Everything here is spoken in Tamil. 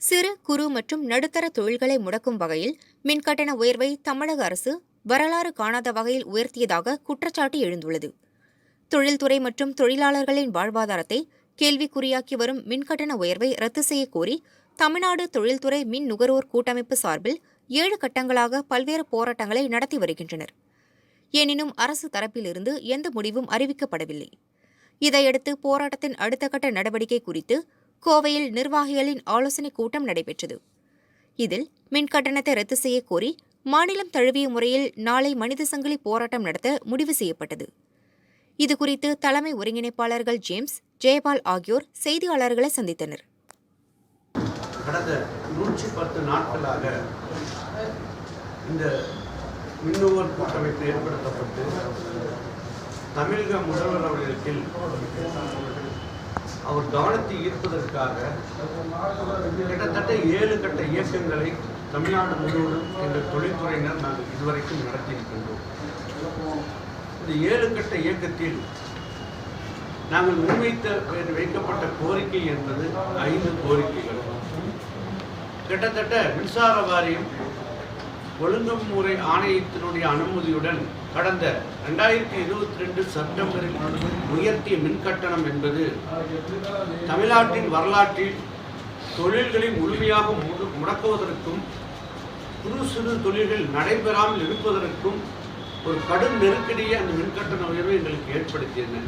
சிறு குறு மற்றும் நடுத்தர தொழில்களை முடக்கும் வகையில் மின்கட்டண உயர்வை தமிழக அரசு வரலாறு காணாத வகையில் உயர்த்தியதாக குற்றச்சாட்டு எழுந்துள்ளது. தொழில்துறை மற்றும் தொழிலாளர்களின் வாழ்வாதாரத்தை கேள்விக்குறியாக்கி வரும் மின்கட்டண உயர்வை ரத்து செய்ய கோரி தமிழ்நாடு தொழில்துறை மின் நுகர்வோர் கூட்டமைப்பு சார்பில் 7 கட்டங்களாக பல்வேறு போராட்டங்களை நடத்தி வருகின்றனர். எனினும் அரசு தரப்பிலிருந்து எந்த முடிவும் அறிவிக்கப்படவில்லை. இதையடுத்து போராட்டத்தின் அடுத்த கட்ட நடவடிக்கை குறித்து கோவையில் நிர்வாகிகளின் ஆலோசனைக் கூட்டம் நடைபெற்றது. இதில் மின்கட்டணத்தை ரத்து செய்ய கோரி மாநிலம் தழுவிய முறையில் நாளை மனித சங்கிலி போராட்டம் நடத்த முடிவு செய்யப்பட்டது. இதுகுறித்து தலைமை ஒருங்கிணைப்பாளர்கள் ஜேம்ஸ், ஜெயபால் ஆகியோர் செய்தியாளர்களை சந்தித்தனர். கடந்த 110 நாட்களாக இந்த மின்னூர் கூட்டமைப்பு ஏற்படுத்தப்பட்டு தமிழக முதல்வர் அவர்களிடத்தில் அவர் கவனத்தை ஈர்ப்பதற்காக கிட்டத்தட்ட 7 கட்ட இயக்கங்களை தமிழ்நாடு முழுவதும் எங்கள் தொழில்துறையினர் நாங்கள் இதுவரைக்கும் நடத்தியிருக்கின்றோம். இந்த 7 கட்ட இயக்கத்தில் நாங்கள் வைக்கப்பட்ட கோரிக்கை என்பது 5 கோரிக்கைகள். கிட்டத்தட்ட மின்சார வாரியம் ஒழுங்குமுறை ஆணையத்தினுடைய அனுமதியுடன் கடந்த 2022 செப்டம்பரில் உயர்த்திய மின்கட்டணம் என்பது தமிழ்நாட்டின் வரலாற்றில் தொழில்களை முழுமையாக முடக்குவதற்கும் புது சிறு தொழில்கள் நடைபெறாமல் இருப்பதற்கும் ஒரு கடும் நெருக்கடியை அந்த மின்கட்டண உயர்வை எங்களுக்கு ஏற்படுத்தியது.